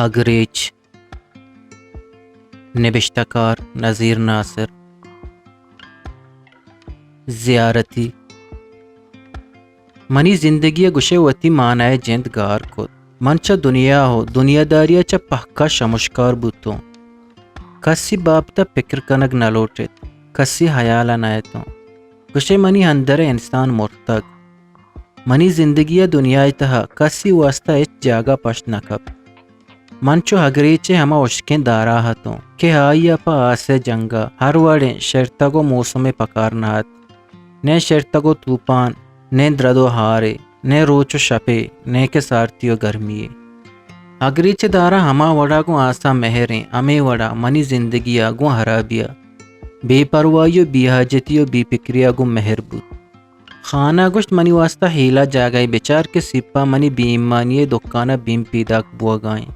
اگریچ، نبشتہ کار نذیر ناصر. زیارتی منی زندگی گوشے وتی معنی جند گار کت. من چا دنیا ہو دنیا داریا چا پہکا شمشکار بوتوں. کسی بابتا فکر کنگ نہ لوٹت، کسی حیالا نایتوں. گوشے منی اندر انسان مرتگ. منی زندگی دنیا تہا کسی واسطہ اچ جاگا پشت نہ کب. من چو ہگریچے ہما اشکیں دارا ہتوں کہ آئی اپا آسے جنگا ہر وڑیں شرطگو موسم پکار نہت. نے شرطگو طوفان، نے دردو ہارے، نے روچو شپے، نے کے سارتیو گرمیے. ہگریچے دارا ہما وڑا گو آسا مہریں ہمیں وڑا منی زندگیا گو حرابیا. بے پروائیو بی حاجتیو بی فکریا گو مہر بود. خانہ گشت منی واسطہ ہیلا جاگائی بیچار کے سپا منی بی ایمانی دکانہ بیم پیداک بوا گائیں.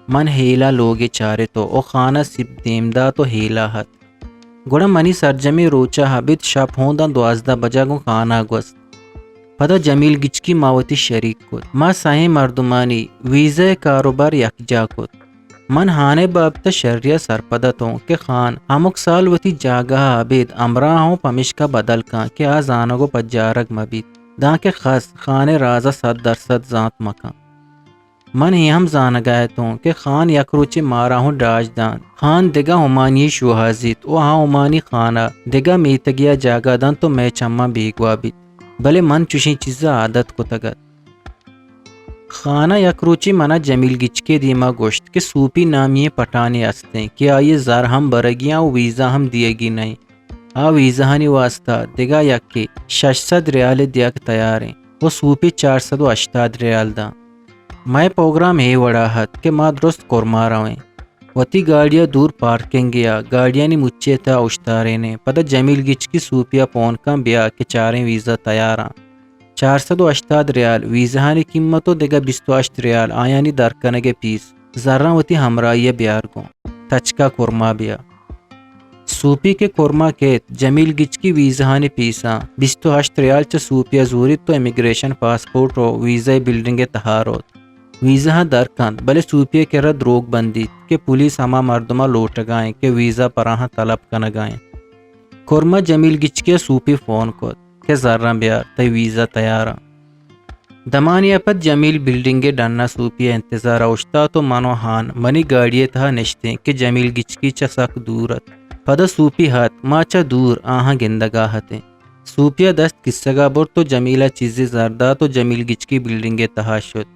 من ہیلا لوگے چارے تو او خانہ سپ دیمدا تو ہیلا ہت. گوڑا منی سرجمی روچا حبیت شاپ ہوندہ 12 بجا گو خانہ گوست. پدا جمیل گچکی ماوتی شریک کت. ما سائیں مردمانی ویزا کاروبار یکجا کت. من ہانے بابتا شریع سرپدہ توں کہ خان ہمک سال وتی جاگہ عبید امراں ہوں پمشکا بدل کان کہ آزانگو پجارگ مبید. داں کے خاص خانے رازہ 100% ذات مکان. من ہی ہم زانگایتوں کہ خان یک روچے مارا ہوں ڈاج دان. خان دگا ہمانی شوہازیت او ہاں ہمانی خانہ دگا میتگیا جاگہ دان تو میں چمہ بیگوا بیت. بلے من چوشیں چیزا عادت کو تگت. خانہ یک روچی منا جمیل گچکے دیما گوشت کہ سوپی نامی پٹانے استیں کہ آئیے زار ہم برگیاں و ویزا ہم دیے گی نہیں. آ ویزا ہنی واسطہ دگا یک کے 600 ریال دیاک تیاریں. وہ سوپی 480 ریال دا. میں پروگرام ہے وڑا ہت کہ ما درست کرما رویں. وتی گاڑیاں دور پارکنگ گیا گاڑیاں نی مچے تھا اشتارے نے. پتہ جمیل گچ کی سوپیا پون کا بیا کہ چاریں ویزا تیاراں. 480 ریال ویزا نی قیمتو دگا 28 ریال آیانی درکنگے پیس. ذرہ وتی ہمراہی بیار گو تچکا کرما بیا. سوپی کے کرما کیت جمیل گچ کی ویزا نی پیساں 28 ریال چا سوپیا زوری تو امیگریشن پاسپورٹ رو ویزا بلڈنگ تہاروت. ویزا درکند بلے سوپیا کے رد روگ بندی کہ پولیس ہما مردمہ لوٹ گائیں کہ ویزا پراہاں طلب کنگائیں. کرما جمیل گچ کے سوپی فون کت کہ ذرہ بیار تی ویزا تیارا. دمانی اپت جمیل بلڈنگے ڈننا سوپیا انتظار اوشتا تو منو ہان منی گاڑیے تہا نشتیں کہ جمیل گچ کی چا سک دورت. پدا سوپی ہاتھ ما چا دور آہاں گندگا ہتیں. سوپیا دست کسگا بر تو جمیلہ چیزی زردہ تو جمیل گچ کی بلڈنگے تہا شد.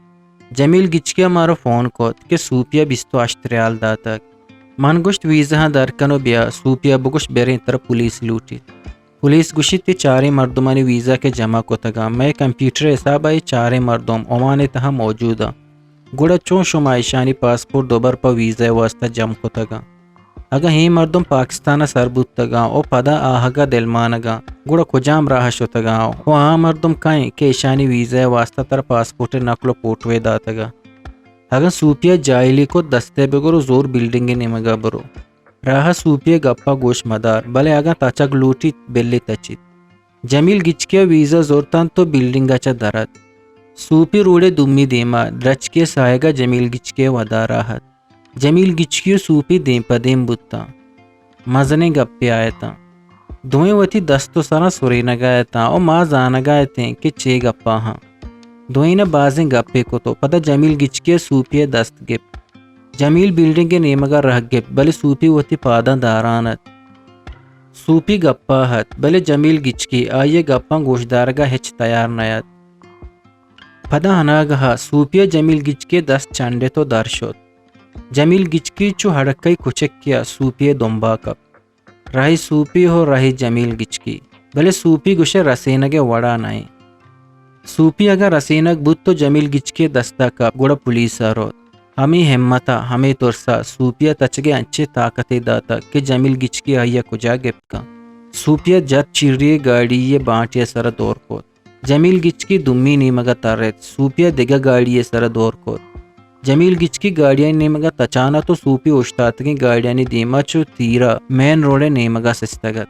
جمیل گچکیا مارو فون کت کہ سوپیا 28 ریال داتک. من گوشت ویزا درکنو بیا سوپیا بگوشت بیریں تر پولیس لوٹی. پولیس گوشت تی چارے مردمانی ویزا کے جمع کو تگا. میں کمپیوٹر حساب آئی چارے مردم اومانے تہا موجودا. گوڑا چون شما ایشانی پاسپورٹ دوبر پا ویزا واسطہ جمع کو تگا. اگا ہی مردم پاکستان سر بود تگا او پدا آہگا دلمانگا گوڑا کجام راہ شو تگا او ہاں مردم کائیں کہ ایشانی ویزا واسطہ تر پاسپورٹ نقل و پوٹوے دا تگا. اگا سوپیا جائلی کو دستے بگرو زور بلڈنگی نمگا برو. راہ سوپیا گپا گوش مدار بلے اگا تچگ لوٹی بلی تچیت. جمیل گچکیا ویزا زورتان تو بلڈنگا چا درد. سوپی روڑے دمی دیما درچ کے سائے گا جمیل گچکے ودا راحت. جمیل گچکیو سوپی دیم پا دیم بودتا. مزنے گپے آئے تا. دوئیں وتی دستو سنا سوری نگائے تا او ما زانگائے تیں کہ چے گپا ہاں. دوئیں نا بازیں گپے کو تو پتہ جمیل گچکے سوپی دست گپ. جمیل بلڈنگ کے نیمگا رہ گپ بلے سوپی وتی پاداں دارانت. سوپی گپا ہت بلے جمیل گچکی آئیے گپاں گوشدارگا ہچ تیار نیت. پدا ہناگہا سوپیا جمیل گچکے دست چنڈے تو در شد. جمیل گچکی چو ہڑکئی کچک کیا سوپی دنبا کپ. رہی سوپی ہو رہی جمیل گچکی بلے سوپی گوشے رسینگے وڑا نائیں. سوپی اگر رسینگ بود تو جمیل گچکے دستا کپ گوڑا پولیس روت. ہمیں ہمتا ہمیں ترسا سوپیا تچگے انچے طاقتے داتا کہ جمیل گچکی آئیا کجا گپ کا. سوپیا جت چیریے گاڑی یہ بانٹیا سر دور کوت. جمیل گچکی دمی نیمگا ترت سوپیا دگا گاڑی سر دور کوت. جمیل گچکی گاڑیاں نیمگا تچانا تو سوپی اشتاتگی گاڑیاں دیما چو تیرا مین روڑے نیمگا سستگت.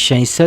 600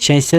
600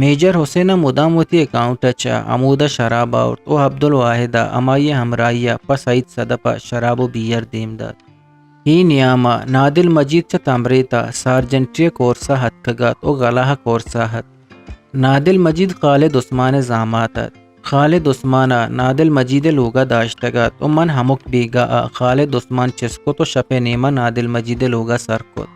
میجر حسین مدام وتی اکاؤنٹ چا عمودہ شراب آورد او عبدالواحدہ امائی ہمراہیہ پا سعید صدپا شراب و بیر دیم داد. ہی نیاما نادل مجید چا تمریتا سارجنٹری کورسا حد کگات او غلاہ کورسا حد. نادل مجید خالد عثمان زاماتت. خالد عثمانہ نادل مجید لوگا داشتگات او من ہمک بیگا خالد عثمان چسکو تو شپ نیما نادل مجید لوگا سر کت.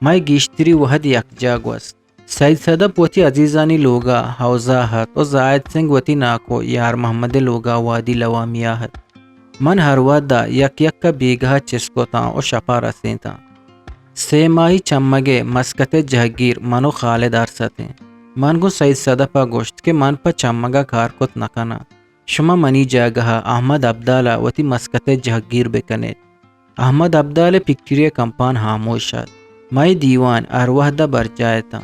مائی گیشتری وحد یکجا گوست. سعید صدپ وتی عزیزانی لوگا حوزہ حد او زائد سنگھ وتی ناکو یار محمد لوگا وادی لوامیہ حد. من ہر ودا یک یک کا بیگہ چسکو تاں او شپا رسیں تاں. سے ماہی چمگے مسکت جہگیر منو خالد ارستیں. من گو سعید صدپا گوشت کہ من پا چمگا کار کت نکنا. شما منی جاگہ احمد عبدالہ وتی مسکت جہگیر بکنے. احمد عبدالہ پکٹری کمپان خاموشات. مائی دیوان اروہدہ بر جائے تاں.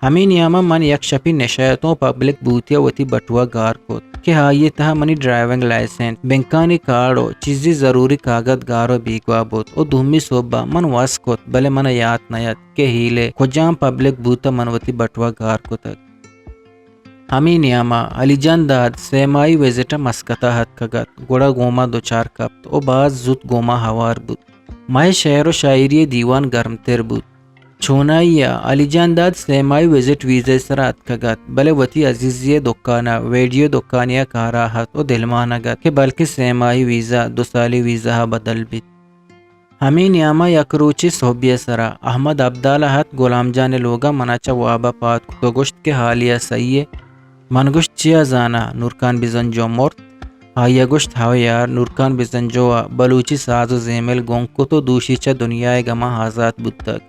ہمیں نیاما من یک شپی نشایتوں پبلک بوتیا وتی بٹوا گار کت کہ ہائی تہا منی ڈرائیونگ لائسنس بینکانی کارڈو چیزی ضروری کاغذ گارو بیگوا بوت او دومی صوبہ من واس کت بلے من یاد نیت کہ ہیلے کجام پبلک بوتا من وتی بٹوا گار کتک. ہمیں نیاما علی جان داد سیمائی ویزٹا مسکتا حد کگت گوڑا گوما دوچار کپت او باز زود گوما ہوار بود. مائی شعر و شاعری دیوان گرم تر بود. چھونائیا علی جان داد سیمائی ویزٹ ویزے سرات کگت بلے وتی عزیزی دکانا ویڈیو دکانیا کارا حد او دلمانگت کہ بلکہ سیمائی ویزا 2 سالی ویزا بدل بیت. ہمیں نیاما یکروچی صحبیہ سرا احمد عبدالہ حد غلام جان لوگا مناچا وابا پات تو گشت کے حالیہ سیئے. من گشت چیا زانا نورکان بزنجو مرت. آیا گشت ہاو یار نورکان بزنجو بلوچی ساز و زیمل گونگ کو تو دوشی چا دنیا گما حازات بود تک.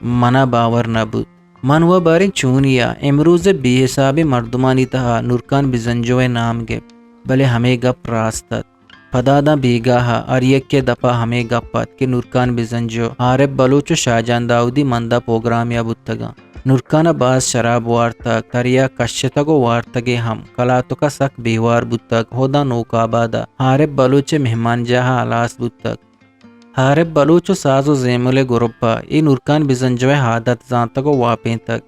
منا باور نبود. من و بارن چونیا امروز بی حساب مردمانی تہا نورکان بزنجو نام گے بلے ہمیں گپ راستت. پدادا بیگاہا اور یک کے دپا ہمیں گپت کہ نورکان بزنجو عارف بلوچ و شاہجان داودی مندہ پروگرامیا بودتگا. نورکان باز شراب وارتک تریا کشتگو وارتگے ہم کلاتو کا سک بیوار بودتک ہودا نوکابادا عارف بلوچ مہمان جہا علاس بودتک. عارف بلوچ و ساز و زیمل گروپا ای نورکان بزنجو حادت زانتگو واپیں تک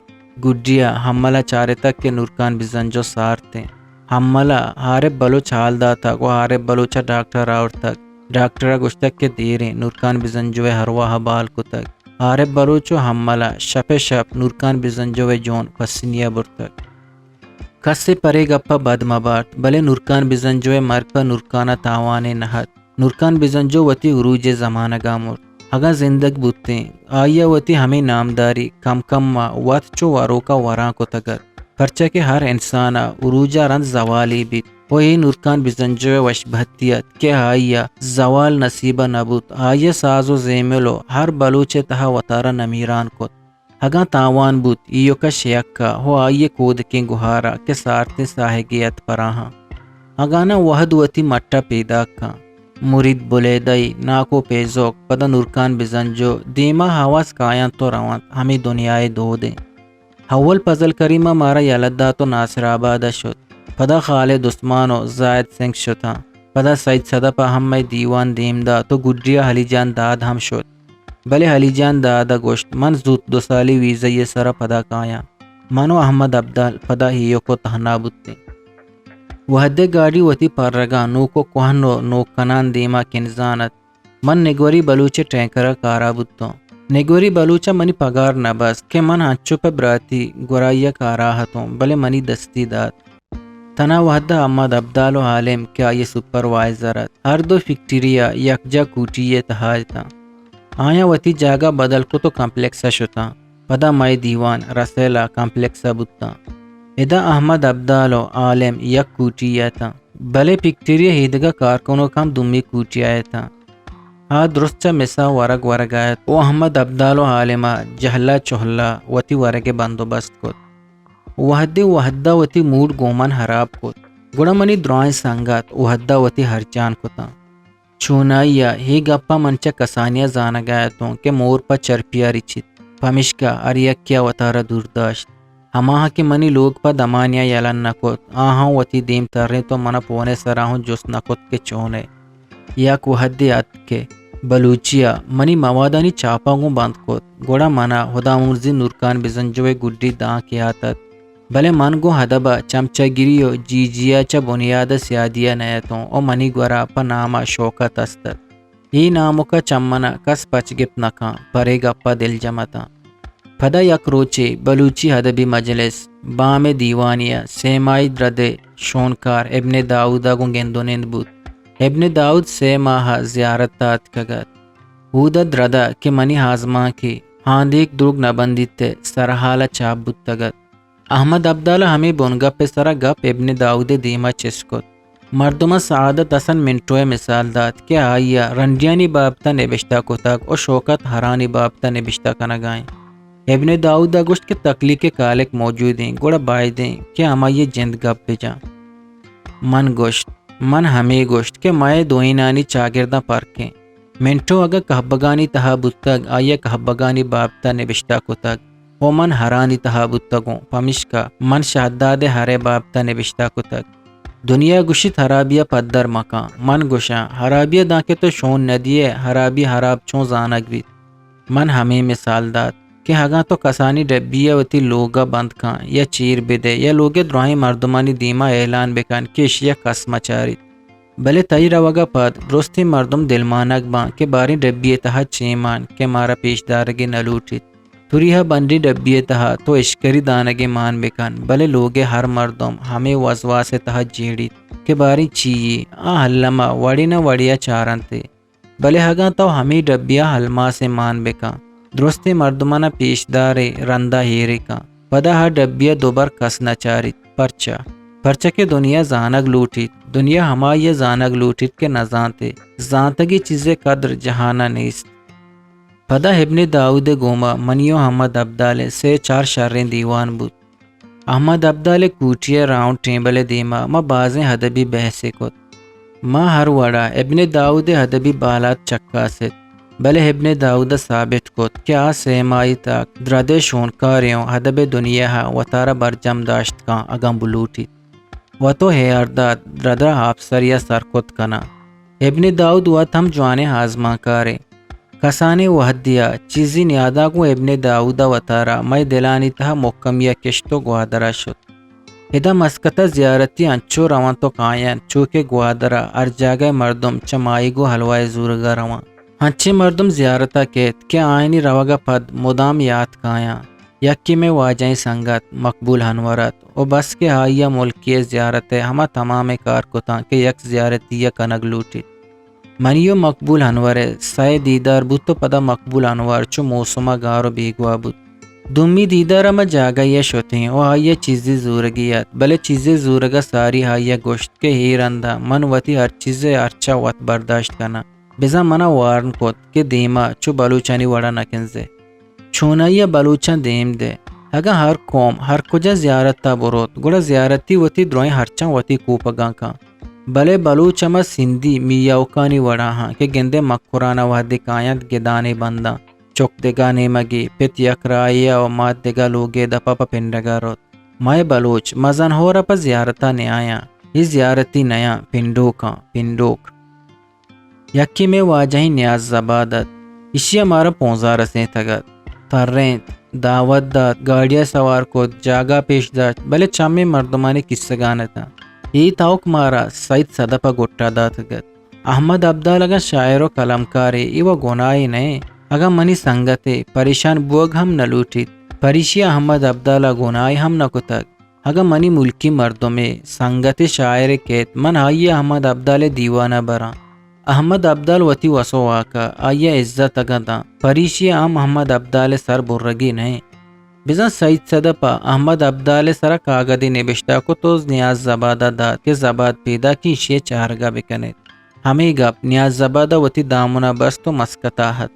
گڈیا ہملا چارے تک کہ نورکان بزنجو سارتیں. ہملا عارف بلوچ حال دا تک و عارف بلوچا ڈاکٹر آور تک ڈاکٹرہ گشتک کے دیریں نورکان بزنجو ہرواہ بال کو تک. عارف بلوچو ہملا شپ شپ نورکان بزنجو جون پسنیا برتک. کس سے پرے گپا بد مبارت بلے نورکان بزنجو مرپا نورکانا تاوانے نہت. نورکان بزنجو وتی عروج زمانہ گامور اگا زندگ بوتیں آیا وتی ہمیں نامداری کم کم ما وات چو وارو کا وراں کو تگر پرچہ کہ ہر انسان عروجہ رند زوالی بیت. وہی نورکان بزنجو وشبہتیت کہ آیا زوال نصیبہ نبوت. آیا ساز و زیملو ہر بلوچ تہا وطارہ نمیران کت اگا تاوان بوت ایو کا شیکا ہو آئیے کود کے گہارا کہ سارتے ساہگیت پراہاں اگانا وحد وتی مٹا پیدا کا مرید بلے دئی ناکو پیزوک پدا نورکان بزنجو دیما حواس کایاں تو روانت ہمیں دنیائے دو دیں. حول پزل کریمہ مارا یلدہ تو ناصر آبادہ شد. پدا خالد عثمان و زائد سنگھ شتا. پدا سعید صدپا ہم میں دیوان دیم دا تو گڈیا حلی جان داد ہم شد. بلے حلی جان دادا گوشت من زود 2 سالی ویزا یہ سرا پدا کایا. منو احمد عبدال پدا ہیو کو تہنا بودتے. وحدے گاڑی وتی پرگا نو کو کوہنو نو کنان دیما کنزانت. من نگوری بلوچ ٹینکرہ کارا بودتوں. نگوری بلوچا منی پگار نبست کہ من ہنچو پہ براتی گورائیا کارا ہتوں بلے منی دستی داد. تنا وحدہ احمد عبدال و عالم کیا یہ سپروائزرت ہر دو فکٹریا یکجا کوٹیے تہاجتا. آیا وتی جاگا بدل کو تو کمپلیکسا شتا. پدا مائی دیوان رسیلا کمپلیکسا بودتا. ادا احمد عبدال و عالم یک کوٹی آتا بلے پکٹیریا ہیدگا کارکنوں کم دمی کوٹی آتا. درستچا مسا ورگ ورگ آیت او احمد عبدال و عالمہ جہلا چہلا وتی ورگ بندوبست کت. وحدہ وتی موڈ گومن حراب کت گوڑا منی درائیں سنگات وحدہ وتی ہرچان کتا. چونائیا ہی گپا منچا کسانیا زانا گایتوں کہ مور پا چرپیا رچت پمشکا اریک کیا وطارہ دورداشت. ہماہا کہ منی لوگ پا دمانیا یلن نکت آہاں وتی دیم ترنے تو منا پونے سراہوں جس نکت کے چونے. یک وحدی ات کے بلوچیا منی موادانی چاپاگوں بند کت گوڑا منا خدا مرزی نورکان بزنجوے گڈی داں کیا تت بلے من گو ہدبا چمچہ گیری و جیجیا چا بنیاد سیادیا نیتوں او منی گورا پا ناما شوکت استر ای نامو کا چمنا کس پچ گپ نکاں پرے گپا دل جمتا پدا یک روچے بلوچی ادبی مجلس بام دیوانیہ سیمائی درد شونکار ابن داؤدا گو گندونند بود ابن داؤد 3 ماہ زیارت تات کگت اودا دردا کہ منی ہازماں کی ہاندیک درگ نبندیت سرحال چاب بود تگت احمد عبداللہ ہمیں بونگا پہ سرا گپ ابن داؤد دیما چسکت مردم سعادت اصن منٹوئے مثال داد کہ آئیا رنڈیانی بابتا نبشتہ کتاک اور شوکت ہرانی بابتا نبشتہ کنگائیں ابن داؤد گوشت کے تکلی کے کالک موجود ہیں گوڑا بائی دیں کہ ہما یہ جند گپ بجا من گوشت من ہمیں گوشت کہ مائے دوئینانی چاگردہ پرکیں منٹو اگا کہبگانی تہا بتگ آیا کہبگانی بابتا نبشتہ کتگ او من ہرانی تہا بتگوں پمشکا من شہداد ہرے بابتا نبشتہ کتگ دنیا گوشت حرابیہ پدر مکان من گوشاں حرابیہ دا کے تو شون ندیے حرابی حراب چون زانگ بیت من ہمیں مثال داد کہ ہگاں تو کسانی ڈبیہ وتی لوگا بند کان یا چیر بدے یا لوگے دراہیں مردمانی دیما اعلان بکن کش یا قسم چاری بلے تئی روگا پاد درستی مردم دلمانک بان کہ باری ڈبیہ تہا چیمان کہ مارا پیش دارگی نلوٹیت توریہ بندی ڈبیہ تہا تو اشکری دانگی مان بکن بلے لوگے ہر مردم ہمیں وزواس تہا جیڑیت کہ باری چیئی حلما وڑی نہ وڑیا چارنتے بلے ہگاں تو ہمیں ڈبیہ حلما سے مان بکن درستی مردمانہ پیشدارے رندہ ہیرے کا پدا ہر ڈبیہ دوبر کس نہ چاریت پرچہ کے دنیا زانگ لوٹیت دنیا ہما یہ زانگ لوٹیت کے نہ زانتے زانتگی چیزیں قدر جہانہ نیست پدا ابن داؤد گوما منیو احمد عبدالے 3-4 شرین دیوان بود احمد عبدالے کوٹیا راؤنڈ ٹیبل دیما ما بازیں ادبی بحثے کت ما ہر وڑا ابن داؤد ادبی بالات چکا ست بلے ابن داؤد ثابت کت کیا سیمائی تاک درد شونکاریوں ادب دنیا و تارا برجم داشت کان اگم بلوٹی و تو ہیارداد دردہ آفسر یا سرکت کنا ابن داؤد و تم جوانے ہازماں کارے کسانے وحدیا چیزی نیادا کو ابن داؤد و تارا میں دلانی تہا مکم یا کشتو گوادرہ شد ادا مسکتا زیارتی انچو روان تو کائن چوکے گوادرہ ارجاگے مردم چمائی گو حلوائے زورگا روان ہنچے مردم زیارتا کہت کہ آئینی روگا پد مدام یاد کایا یکی میں واجہیں سنگت مقبول ہنورت و بس کے آئیا ملکی زیارت ہما تمام کار کتاں کہ یک زیارتی یا کنگ لوٹی منیو مقبول ہنورے سائے دیدار بود تو پدا مقبول ہنور چو موسمہ گارو بیگوا بود دمی دیدارہ ما جاگا یا شوتیں و آئیا چیزی زورگیات بلے چیزی زورگا ساری آئیا گوشت کے ہیرندہ من وتی ہر چیزی ارچا وقت برداشت کنا بزا منا وارن کت کہ دیما چو بلوچانی وڑا نکنزے چونائی بلوچان دیم دے اگا ہر قوم ہر کجا زیارت تا بروت گوڑا زیارتی وتی دروئیں ہرچان وتی کوپگاں کا بلے بلوچما سندھی میاوکانی وڑا ہاں کہ گندے مکرانا وحدی کائنت گدانے بندہ چک دگا نیمگی پت یکرائیا و مات دگا لوگے دا پاپا پنڈگا روت مائے بلوچ مزن ہو رہا پا زیارتا نے آیا یہ زیارتی نیا پنڈوک یکی میں واجہیں نیاز زبادت اسی ہمارا 15 رسیں تگت ترین دعوت داد گاڑیاں سوار کو جاگا پیش داشت بلے چامی مردمانی قصہ گانا تھا یہ تاوک مارا سعید صدپا گٹا دا تگت احمد عبداللہ کا شاعر و کلمکارے ایوہ گناہی نہیں اگا منی سنگتے پریشان بوگ ہم نہ لوٹیت پریشی احمد عبداللہ گناہی ہم نہ کتک اگا منی ملکی مردوں میں سنگت شاعر کہت من آئیے احمد عبداللہ دیوانہ برا احمد عبدال وتی وسو واقع آئیے عزت اگدا پریشی عام احمد عبدال سر برگی نہیں بزن سعید صدپا احمد عبدال سر کاغذی نبشتہ کو تو نیاز زبادہ دا کہ زباد پیدا کی شے چارگا بکنے ہمیں گپ نیاز زبادہ وتی دامنا بس تو مسکتا ہت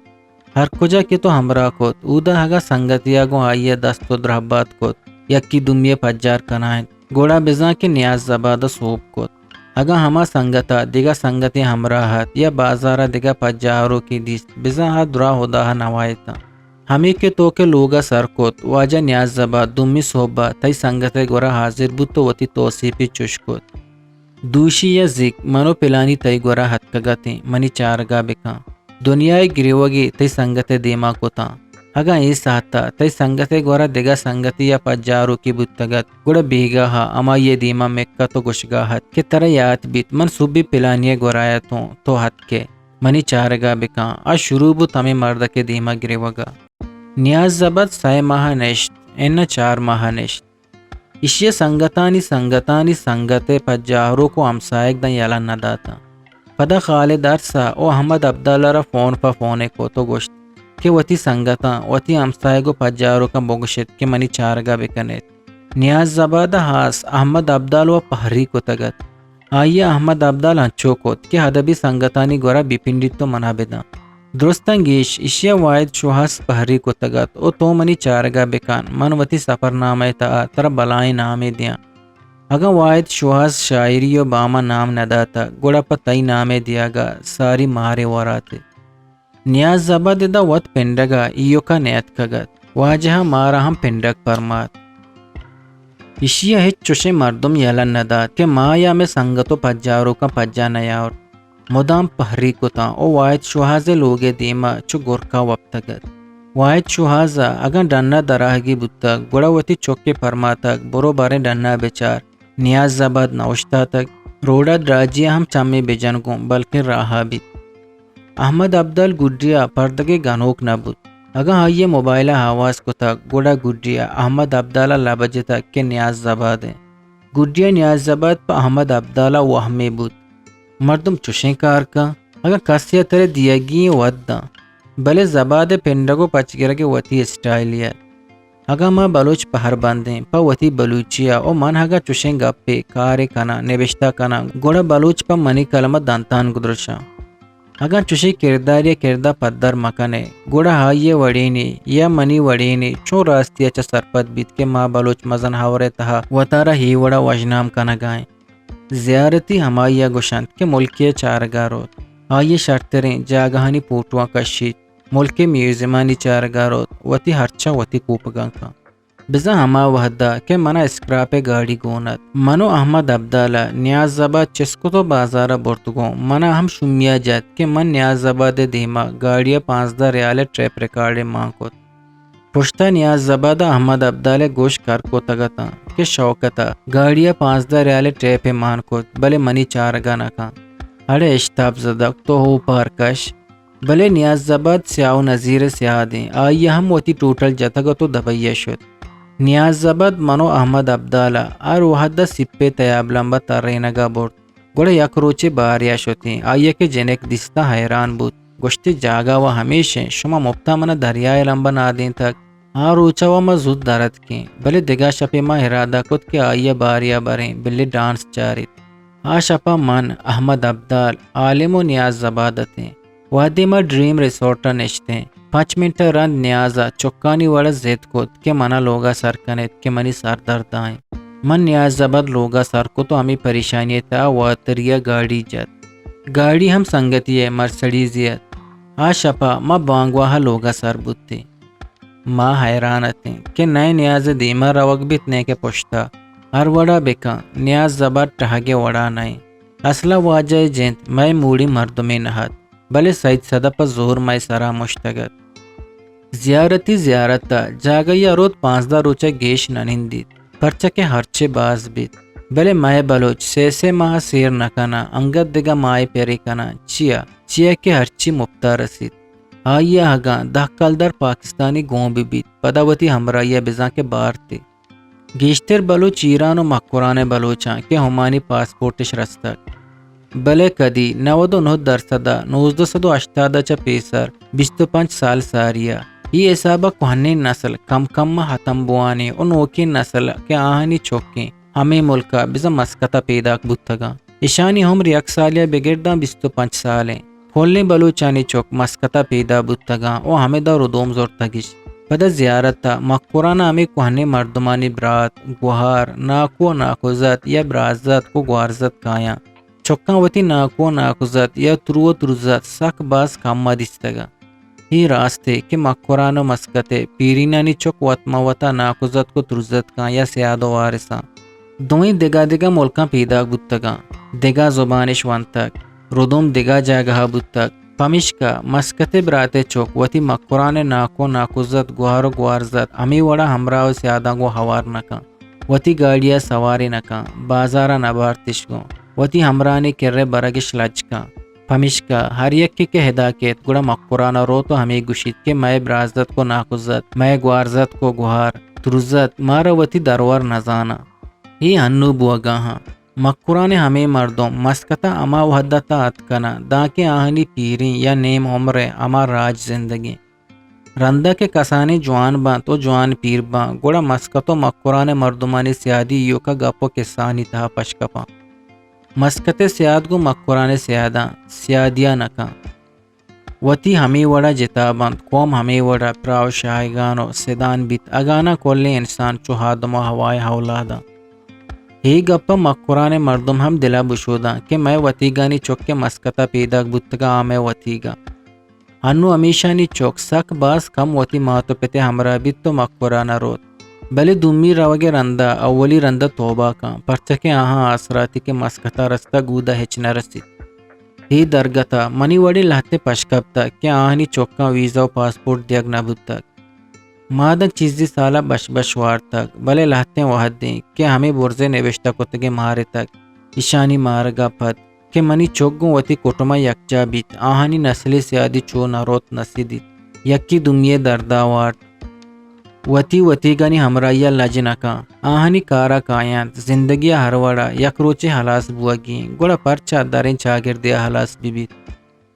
ہر کجا کی تو ہمراہ کوت اودا ہگا سنگتیا گو آئیے دست و درہبات کوت یکی دمیے پجار کنائن گوڑا بزن کے نیاز زبادہ سوپ کوت اگا ہما سنگتا دیگا سنگتی ہمراہت یا بازارہ دیگا پجاروں کی دیست بزا ہا درا ہودا نوائیتا ہمیں کے تو کے لوگا سرکوت واجہ نیاز زبا دمی صحبہ تی سنگت گورا حاضر بود تو وتی توصیفی چشکوت دوشی یا ذک منو پلانی تی گورا حد کگتیں منی چارگا بکاں دنیای گریوگی تی سنگت دیما کو تا اگا ای ساتا تی سنگتے گورا دگا سنگتی یا پجارو کی بودتگت گوڑا بیگا ہا اما یہ دیما مکہ تو گشگاہت کہ ترا یاد بیت من صوبی پلانیے گورایتوں تو حد کے منی چارگا بکاں آ شروع بو تمہیں مرد کے دیما گرے وگا نیاز زبد سائے ماہ نشت این 4 ماہ نشت اشیا سنگتانی سنگتے پجارو کو امسائک دن یلا نداتا پدا خالد ارسا او احمد عبداللہ را فون پا فونے کو تو گوشت کہ وتی سنگتا وتی امسائگو پجارو کا بوگشت کہ منی چارگا بکنیت نیاز زبادہ ہاس احمد عبدالو پہری کو تگت آئیے احمد عبدال ہنچو کوت کہ حدبی سنگتانی گورا بیپنڈیت تو منا بیدا درستنگیش اشیا واحد شوہاس پہری کو تگت او تو منی چارگا بکان من وتی سفر نامے تا تر بلائیں نامے دیا اگا واحد شوہاس شاعری و باما نام نداتا گوڑا پا تئی نامے دیا گا ساری مارے وراتے نیاز زباد دا وط پنڈگا ایو کا نیت کگت واجہا مارا ہم پنڈگ پرمات اشیا ہچ چوشے مردم یلا ندات کہ ماں یا میں سنگتو پجارو کا پجا نیاور مدام پہری کو تا او واحد شوہازے لوگے دیما چو گورکا وپتگت واحد شوہازا اگا ڈننا دراہگی بودتا گوڑا وتی چوکے پرماتک برو بارے ڈننا بیچار نیاز زباد نوشتا تک روڈا دراجی ہم چامی بجنگوں بلکہ راہا بیت احمد عبدال گڈریا پردگے گانوک نبود اگا ہائیے موبائلہ آواز کو تا گوڑا گڈریا احمد عبداللہ لبجے تا کہ نیاز زباد ہے گڈریا نیاز زباد پا احمد عبداللہ وہمی بود مردم چوشیں کار کا اگا کسیا ترے دیگی ود دا بلے زباد پنڈگو پچ گرگے وتی اسٹائلیا اگا ما بلوچ پہر باندیں پا وتی بلوچیا او من ہگا چوشیں گپے کارے کنا نوشتا کنا گوڑا بلوچ پا منی کلمہ دانتان گدرشا اگا چوشی کردار یا کردہ پدر مکنے گوڑا ہائیے وڑینی یا منی وڑینی چو راستی اچھا سرپت بیت کے ما بلوچ مزن ہورے تہا وطارہ ہی وڑا وجنام کنا گائیں زیارتی ہمائیا گوشند کہ ملکی چارگاروت آئیے شرطریں جاگہانی پوٹواں کشید ملکی میوزیمانی چارگاروت وتی ہرچا وتی کوپگاں کا بزا ہما وحدہ کہ منا اسکراپے گاڑی گونت منو احمد عبداللہ نیاز زباد چسکو تو بازارہ برتگوں منا ہم شمیا جات کہ من نیاز زباد دیما گاڑیا 15 ریال ٹریپ ریکارڈ ماں کو پشتا نیاز زباد احمد عبداللہ گوش کر کو تگتا کہ شوکتا گاڑیا 15 ریال ٹریپ مان کو بلے منی چارگا نکا اڑے اشتاب زدک تو ہو پارکش بلے نیاز زباد سیاو نظیر سیاہ دیں آئیے ہم وتی ٹوٹل جتگا تو دبائیہ شد نیاز زباد منو احمد عبداللہ اور وحدہ سپے تیاب لمبا ترینگا بورد گوڑا یک روچے باریا شوتیں آئیے کہ جنک دستا حیران بود گوشتے جاگا و ہمیشہ شما مبتا منا دریائے لمبا نادیں تک روچا و ما زود دارت کیں بلے دگا شپے ما ارادہ کت کہ آئیے باریا بریں بلے ڈانس چارت شپا من احمد عبدال عالم و نیاز زبادتیں وادی ما ڈریم ریسورٹا نشتیں 5 منٹ رند نیازا چکانی وڑا زید کت کہ منا لوگا سر کنت کہ منی سر درد آئیں من نیاز زباد لوگا سر کو تو ہمیں پریشانی تا واتریا گاڑی جت گاڑی ہم سنگتی ہے مرسڈیزیت شپا ما بانگواہ لوگا سر بودتے ماں حیرانتیں کہ نئے نیاز دیما روک بیتنے کے پشتا ہر وڑا بکا نیاز زباد ٹہگے وڑا نئے اصلا واجہ جنت میں موڑی مردمی نہت بلے سید صدا پا زور میں سرا مشتگت زیارتی زیارتا جاگیا روت 15 روچہ گیش ننندید پرچہ کے ہرچے باز بیت بلے مائے بلوچ سے ماہ سیر نکنا انگت دگا مائے پیری کنا چیا کے ہرچی مبتا رسید آئیے ہگاں 10 کال در پاکستانی گون بھی بیت پداوتی ہمراہیہ بزاں کے بار تے گیشتر بلوچ ایران و مکرانے بلوچاں کے ہمانی پاسپورٹش رستک بلے کدی 99% 1980 چا پیسر 25 سال ساریا یہ حسابہ کوہنی نسل کم ختم بوانے اور نوکی نسل کے آہنی چوکیں ہمیں ملکہ بزا مسکتا پیدا بودتگا اشانی ہمری 1 سالیہ بگرداں 25 سالیں کھولنے بلوچانی چوک مسکتا پیدا بودتگا او ہمیں دا ردوم زورتگیش پدا زیارتا مکرانا ہمیں کوہنی مردمانی برات گوہار ناکو ناکوزت یا برازت کو گوارزت کایا چوکاں وتی ناکو ناکوزت یا ترو ترزت سک باز کم دستگا ہی راستے کہ مکرانو مسکتے پیرینانی چوک وطما وطا ناکوزت کو ترزت کا یا سیادو وارسا دوئیں دگا ملکاں پیدا بودتگا دگا زبانش وانتک ردوم دگا جاگہا بودتک پمشکا مسکت براتے چوک وتی مکران ناکو ناکوزت گوارو گوارزت امی وڑا ہمراہ سیاداں گو ہوار نکا وتی گاڑیا سواری نکا بازارا نبارتش گو وتی ہمراہی کرے برگش لچکا پمشکا ہر یکی کے ہداکیت گڑا مکرانا رو تو ہمیں گشید کہ میں برازت کو ناکوزت میں گوارزت کو گوار ترزت مارا وتی درور نزانا ہی ہنو بوگا ہاں مکران ہمیں مردوں مسکتا اما وحدتا اتکنا داکہ آہنی پیریں یا نیم عمرے اما راج زندگی رندہ کے کسانی جوان باں تو جوان پیر باں گوڑا مسکتو مکران مردمانی سیادی یو کا گپو کسانی تہا پشکپاں مسکت سیاد گو مکران سیاداں سیادیا نکا وتی ہمیں وڑا جتابند قوم ہمیں وڑا پراو شاہگانو سیدان بیت اگانا کولی انسان چو ہادمو ہوائے ہولادا ہی گپا مکران مردم ہم دلا بشودا کہ میں وتی گانی چوک کے مسکتا پیدا بتگا آمے وتی گا انو امیشانی چوک سک باس کم وتی ماتو پتے ہمرا بیت تو مکرانا روت بلے دومی روگے رندہ اولی رندہ توبہ کا پرچکے آہاں آسراتی کے مسکتا رستا گودا ہچ نہ رسی ہی درگتا منی وڑی لہتے پشکبتا کہ آہنی چوکا ویزا و پاسپورٹ دیگ نبود تک مادن چیزی سالا بش بشوار تک بلے لہتے وحد دیں کہ ہمیں برزے نوشتہ کتگے مارے تک اشانی مارگا پت کہ منی چوکگوں وتی کٹما یکجا بیت آہنی نسلی سیادی چو نروت نسی دیت یکی دمیے درداوارت وتی گانی ہمراہیا لجنکا آہنی کارا کائیانت زندگی ہر وڑا یک روچے حلاس بوگی گوڑا پرچا دارین چاگردیا حلاس بیت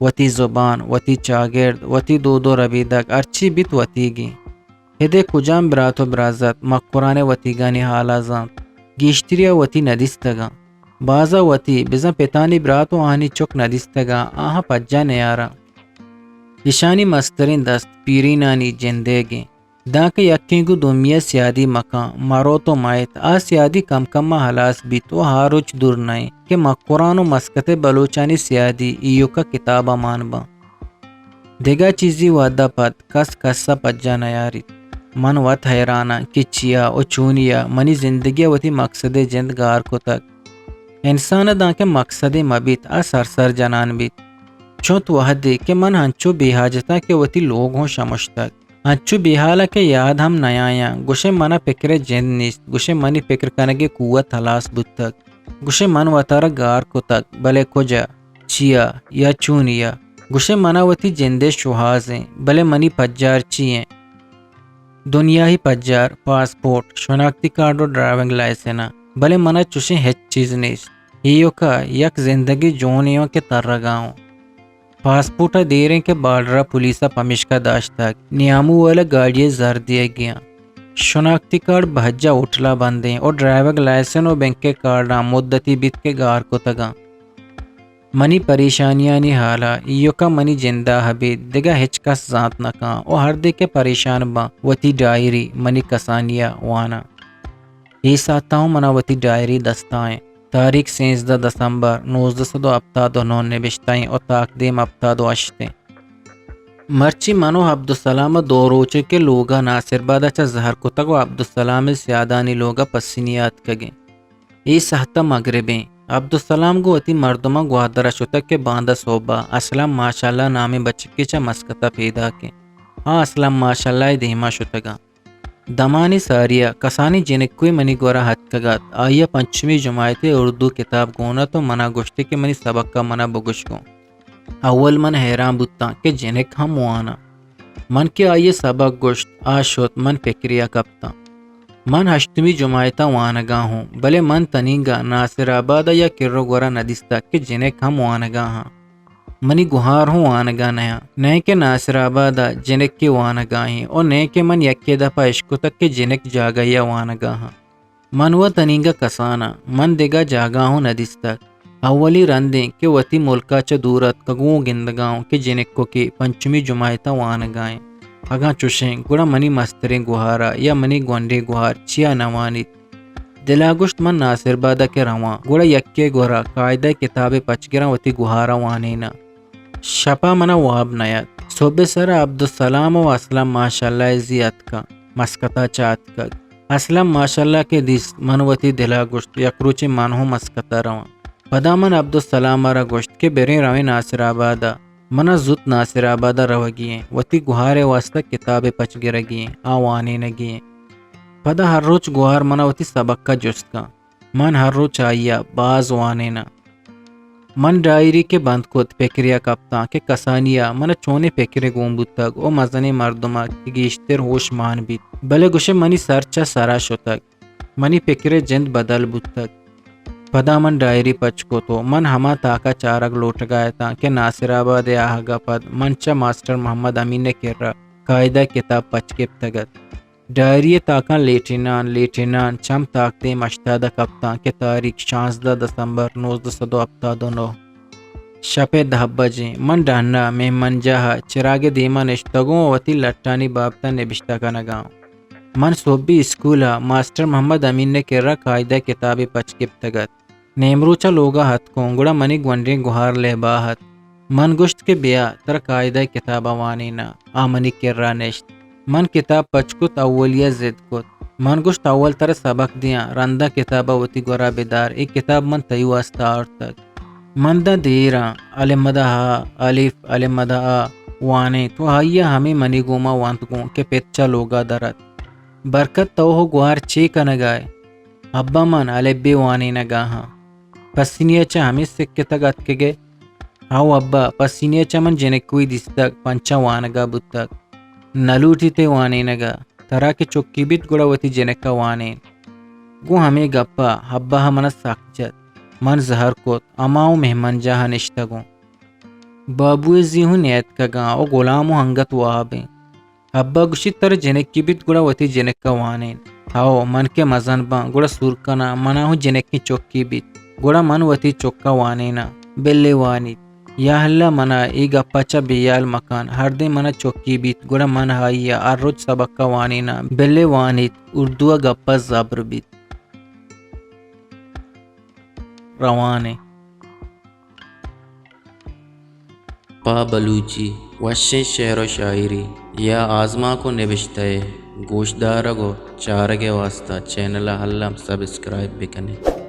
وتی زبان وتی چاگرد وتی دو ربیدک ارچی بیت وتی گی ہدے کجام براتو برازت مکران وتی گانی حالا زانت گیشتریا وتی ندیستگا بازا وتی بزن پتانی براتو آہنی چک ندیستگا آہا پجا نیارا اشانی مسترین دست پیرینانی جندے داکہ یکینگو دومیہ سیادی مکان مرو تو مائت آ سیادی کم کم حلاس بیت و ہاروچ دور نائیں کہ مکران و مسکت بلوچانی سیادی ایو کا کتابہ مان با دیگا چیزی وعدہ پت کس کسا پجا نیاری من وط حیرانا کہ چیا و چونیا منی زندگی وتی مقصد جندگار کو تک انسان داکہ مقصد مبیت آ سر جنان بیت چونت وحد دے کہ من ہنچو بے حاجتا کہ وتی لوگ ہوں شمش تک ہنچو بے حالا کہ یاد ہم نیایا گوشے منا پکر جند نیست گوشے منی پکر کنگے قوت حلاس بود تک گوشے من وطارا گار کو تک بلے کجا چیا یا چونیا گوشے منا وتی جندے شوہازیں بلے منی پجار چیئیں دنیا ہی پجار پاسپورٹ شناختی کارڈ و ڈرائیونگ لائسنہ بلے منا چوشیں ہیچ چیز نیست ہیو کا یک زندگی جونیوں کے ترگاؤں پاسپورٹا دیریں کے بارڈرا پولیسا پمشکا داشتاک نیامو والا گاڑی زر دیا گیا شناختی کارڈ بھجا اٹھلا بندیں اور ڈرائیونگ لائسن و بینک کے کارڈا مدتی بیت کے گار کو تگا منی پریشانیاں نی حالا ایو کا منی جندہ حبید دگا ہچ کس ذات نکاں او ہر دے کے پریشان با وتی ڈائری منی کسانیا وانا یہ ساتاؤں منا وتی ڈائری دستائیں تاریخ 16 دسمبر 1979 نبشتائیں اور تاقدیم 78 مرچی منو عبدالسلام دو روچے کے لوگا ناصر بادا چا زہر کو تک و عبدالسلام سیادانی لوگا پسینیات کگیں ای سہتا مغربیں عبدالسلام گو وتی مردمہ گوادرہ شتک کے باندہ صوبہ اسلام ماشاءاللہ نامی بچکی چا مسکتا پیدا کے ہاں اسلام ماشاءاللہ دیما شتگا دمانی ساریہ کسانی جنکوی منی گورا حد کگات آیا پنچمی جماعت اردو کتاب گونا تو منا گوشتی کہ منی سبق کا منا بگش گو اول من حیران بودتا کہ جنک ہم وانا من کے آئیے سبق گوشت آشوت من فکریا کبتا من ہشتمی جماعتا وانگا ہوں بلے من تنینگا ناصر آبادا یا کرو گورا ندیستا کہ جنک ہم وانگا ہاں منی گوہار ہوں وانگا نیا نئے کے ناصر آبادا جنک کی وانگا ہیں اور نئے کے من یکی دفعہ عشق تک کے جنک جاگا یا وانگا ہاں من و تنینگا کسانا من دیگا جاگا ہوں ندیستا اولی رندیں کہ وتی ملکا چا دورت کگوں گندگاؤں کہ جنک کو کی پنچمی جماعتا وانگائیں اگاں چوشیں گوڑا منی مستریں گوہارا یا منی گونڈے گوہار چیا نوانیت دلا گوشت من ناصر بادا کے روان گوڑا یکے گورا قاعدہ کتاب پچ گرا وتی گوہارا وانینا شپا منا واب نیت صوبے سر عبدالسلام و اسلام ماشاءاللہ زیاد کا مسکتا چات کا اسلام ماشاءاللہ کے دیس منوتی دلا گوشت یکروچی منہو مسکتا روان پدا من عبدالسلام را گوشت کے برین روی ناصر آبادا منا زود ناصر آباد روگی وتی گوہار واسطہ کتاب پچ گرگی آوانے نگی پدا ہر روز گوہار منا وتی سبق کا جست کا من ہر روز آیا باز وانے نا من ڈائری کے بند کت پیکریا کپتا کہ کسانیا من چونے پیکرے گوم بودتگ او مزنے مردما کی گیشتر ہوش مان بیت بلے گوشے منی سرچا سرا شتگ منی پیکرے جند بدل بودتگ پدا من ڈائری پچ کو تو من ہما تاکا چارگ لوٹ گیا تھا کہ ناصر آباد آہگا پد منچا ماسٹر محمد امین نے کرا قاعدہ کتاب پچ کے تگت ڈائری تاکا لیٹینان چم تاکتے مشتادہ کپتا کہ تاریخ 16 دسمبر 1979 شپے 10 بجے من ڈہنا مہمن جہا چراغ دیما نشتگوں وتی لٹانی بابتا نبشتہ کا نگاؤں من صوبی اسکولا ماسٹر محمد امین نے کرا قاعدہ کتاب پچ کے تگت نیمروچا لوگا ہت کو گڑا منی گونڈے گوہار لے باہت من گشت کے بیا تر قاعدہ کتاب وانینا آمنی کرا نشت من کتاب پچکت اولیہ زد کت من گشت اول تر سبق دیا رندہ کتابہ وتی گورا بیدار ایک کتاب من تیو استار تک من دا دیرا علمدہ الف علمدہ وانے تو ہائیا ہمیں منی گوما وانت گون کے پیچا لوگا درت برکت تو ہو گوار چی کا نگائے ابا من علبی وانی نگاہاں پسینیا چا ہمیں سکے تک اتکے گے ہاو ابا پسینیا چا من جنکوی دستک پنچا وانگا بودتک نلوٹی تے وانے نگا ترا کے چوکی بیت گوڑا وتی جنکا وانے گو ہمیں گپا ابا ہمنا ساکچت من زہر کوت اماؤ مہمان جہاں نشتگوں بابو زیہو نیت کا گاں او غلامو ہنگت وابیں ابا گوشی تر جنکی بیت گوڑا وتی جنکا وانین ہاو من کے مزن با گوڑا سورکنا مناہو جنکی چوکی بیت گوڑا من وتی چوکا وانینا بلے وانیت یا اللہ منا ای گپا چا بیال مکان ہر دے منا چوکی بیت گوڑا من ہائیا ارروج سبق کا وانینا بلے وانیت اردو گپا زبر بیت روانے پا بلوچی وشے شعر و شاعری یا آزما کو نبشتہ گوشدارگو چارگے واسطہ چینل حلم سبسکرائب بکنے